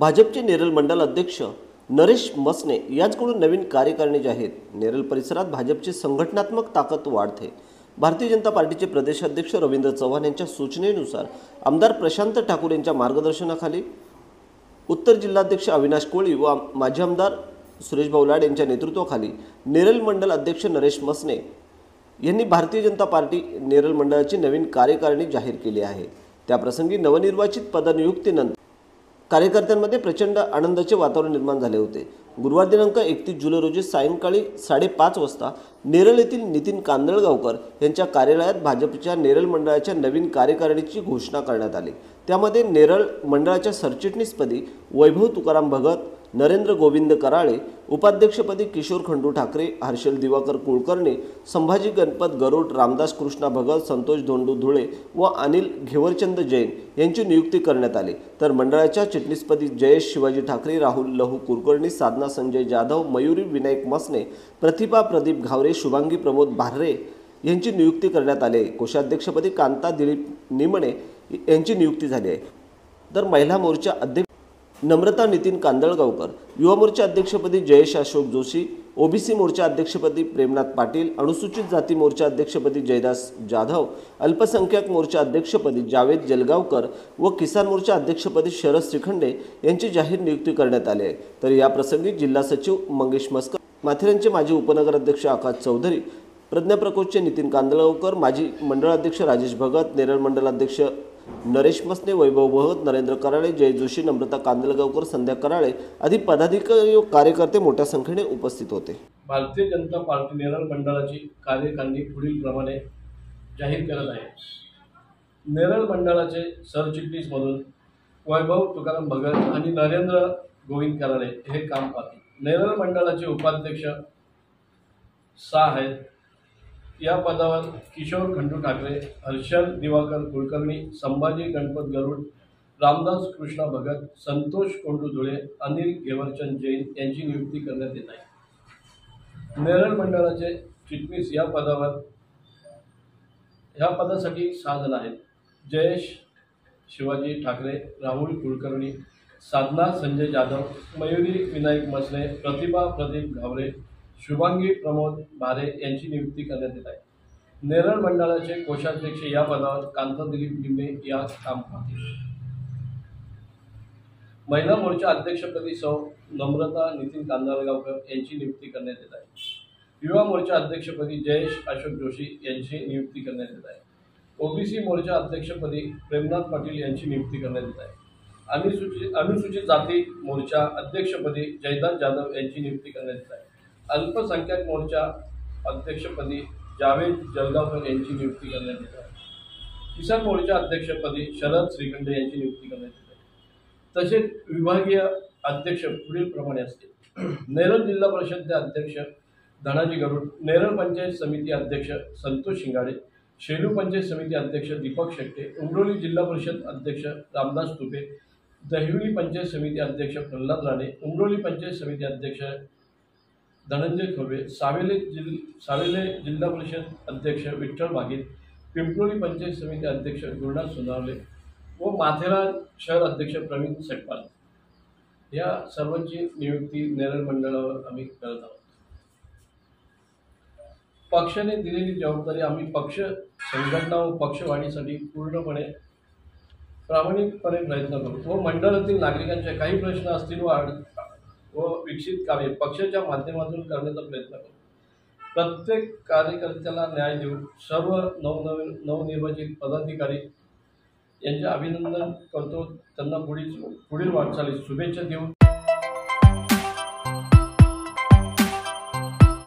भाजपचे नेरळ मंडल अध्यक्ष नरेश मसने यांच्याकडून नवीन कार्यकारिणी जाहीर। नेरळ परिसरात भाजपची संघटनात्मक ताकद वाढते। भारतीय जनता पार्टीचे प्रदेशाध्यक्ष रवींद्र चव्हाण यांच्या सूचनेनुसार आमदार प्रशांत ठाकूर यांच्या मार्गदर्शनाखाली उत्तर जिल्हाध्यक्ष अविनाश कोळी व माजी आमदार सुरेश भाऊ यांच्या नेतृत्वाखाली नेरळ मंडल अध्यक्ष नरेश मसने यांनी भारतीय जनता पार्टी नेरळ मंडळाची नवीन कार्यकारिणी जाहीर केली आहे। त्याप्रसंगी नवनिर्वाचित पदनियुक्तीनंतर कार्यकर्त्यांमध्ये प्रचंड आनंदाचे वातावरण निर्माण झाले होते। गुरुवार दिनांक 31 जुलै रोजी सायंकाळी 5:30 वाजता नेरळ येथील नितीन कांदळगावकर यांच्या कार्यालयात भाजपच्या नेरळ मंडळाच्या नवीन कार्यकारिणीची घोषणा करण्यात आली। त्यामध्ये नेरळ मंडळाच्या सरचिटणीसपदी वैभव तुकाराम भगत, नरेंद्र गोविंद कराळे, उपाध्यक्षपदी किशोर खंडू ठाकरे, हर्षल दिवाकर कुलकर्णी, संभाजी गणपत गरुड, रामदास कृष्णा भगत, संतोष धोंडू धुळे व अनिल घेवरचंद जैन यांची नियुक्ती करण्यात आली। तर मंडळाच्या चिटणीसपदी जयेश शिवाजी ठाकरे, राहुल लहू कुलकर्णी, साधना संजय जाधव, मयुरी विनायक मसने, प्रतिभा प्रदीप घावरे, शुभांगी प्रमोद भार्रे यांची नियुक्ती करण्यात आली। कोषाध्यक्षपदी कांता दिलीप निमणे यांची नियुक्ती झाली आहे। तर महिला मोर्चा अध्यक्ष नम्रता नितीन कांदळगावकर, युवा मोर्चा अध्यक्षपदी जयेश अशोक जोशी, ओबीसी मोर्चा अध्यक्षपदी प्रेमनाथ पाटील, अनुसूचित जाती मोर्चा अध्यक्षपदी जयदास जाधव, अल्पसंख्याक मोर्चा अध्यक्षपदी जावेद जलगावकर व किसान मोर्चा अध्यक्षपदी शरद श्रीखंडे यांची जाहीर नियुक्ती करण्यात आली आहे। तर या प्रसंगी जिल्हा सचिव मंगेश मस्कर, माथेरानचे माजी उपनगर अध्यक्ष आकाश चौधरी, प्रज्ञा प्रकोष्ठचे नितीन कांदळगावकर, माजी मंडळ अध्यक्ष राजेश भगत, नेरळ मंडल अध्यक्ष नरेश मसने, वैभव भगत, नरेंद्र कराळे, जय जोशी, नम्रता कांदळगावकर, संध्या कराळे आदी पदाधिकारी व कार्यकर्ते मोठ्या संख्येने उपस्थित होते। भारतीय जनता पार्टी नेरळ मंडळाची कार्यकारिणी पुढील प्रमाणे जाहीर करत आहे। नेरळ मंडळाचे सरचिटणीस म्हणून वैभव तुकाराम भगत आणि नरेंद्र गोविंद कराळे हे काम पाहतील। नेरळ मंडळाचे उपाध्यक्ष 6 आहेत। या पदावर किशोर खंडू ठाकरे, हर्षल दिवाकर कुलकर्णी, संभाजी गणपत गरुड, रामदास कृष्णा भगत, संतोष कोंडू धुळे, अनिल घेवरचंद जैन यांची नियुक्ती करण्यात येत आहे। नेरळ मंडळाचे चिटणीस या पदासाठी 6 जण आहेत। जयेश शिवाजी ठाकरे, राहुल कुलकर्णी, साधना संजय जाधव, मयुरी विनायक मसने, प्रतिभा प्रदीप घावरे, शुभांगी प्रमोद भारे यांची नियुक्ती करण्यात येत आहे। नेरळ मंडळाचे कोषाध्यक्ष या पदावर कांता दिलीप निमणे या काम पाहतील। महिला मोर्चा अध्यक्षपदी सौ नम्रता नितीन कांदळगावकर यांची नियुक्ती करण्यात येत आहे। युवा मोर्चा अध्यक्षपदी जयेश अशोक जोशी यांची नियुक्ती करण्यात येत आहे। ओबीसी मोर्चा अध्यक्षपदी प्रेमनाथ पाटील यांची नियुक्ती करण्यात येत आहे। अनुसूचित जाती मोर्चा अध्यक्षपदी जयदास जाधव यांची नियुक्ती करण्यात येत आहे। अल्पसंख्याक मोर्चा अध्यक्षपदी जावेद जलगावकर यांची नियुक्ती करण्यात येत आहे। किसान मोर्चा अध्यक्षपदी शरद श्रीखंडे यांची नियुक्ती करण्यात येत आहे। तसेच विभागीय अध्यक्ष पुढील प्रमाणे असतील। नेरळ जिल्हा परिषद अध्यक्ष धनाजी गरुड, नेरळ पंचायत समिती अध्यक्ष संतोष शिंगाडे, शेलू पंचायत समिती अध्यक्ष दीपक शेट्टे, उमरोली जिल्हा परिषद अध्यक्ष रामदास तुपे, दहिवली पंचायत समिती अध्यक्ष प्रल्हाद राणे, उमरोली पंचायत समिती अध्यक्ष धनंजय खोबे, सावेले जिल्हा परिषद अध्यक्ष विठ्ठल भागीत, पिंपलोली पंचायत समिती अध्यक्ष गुरुनाथ सोनावले व माथेरान शहर अध्यक्ष प्रवीण सटपाल या सर्वांची नियुक्ती नेरळ मंडळावर आम्ही करत आहोत। पक्षाने दिलेली जबाबदारी आम्ही पक्ष संघटना व पक्षवाढीसाठी पूर्णपणे प्रामाणिकपणे प्रयत्न करू व मंडळातील नागरिकांचे काही प्रश्न असतील व विकसित कामे पक्षाच्या माध्यमातून करण्याचा प्रयत्न करू। प्रत्येक कार्यकर्त्याला न्याय देऊन सर्व नवनिर्वाचित पदाधिकारी यांचे अभिनंदन करतो। त्यांना पुढील वाटचालीस शुभेच्छा देऊन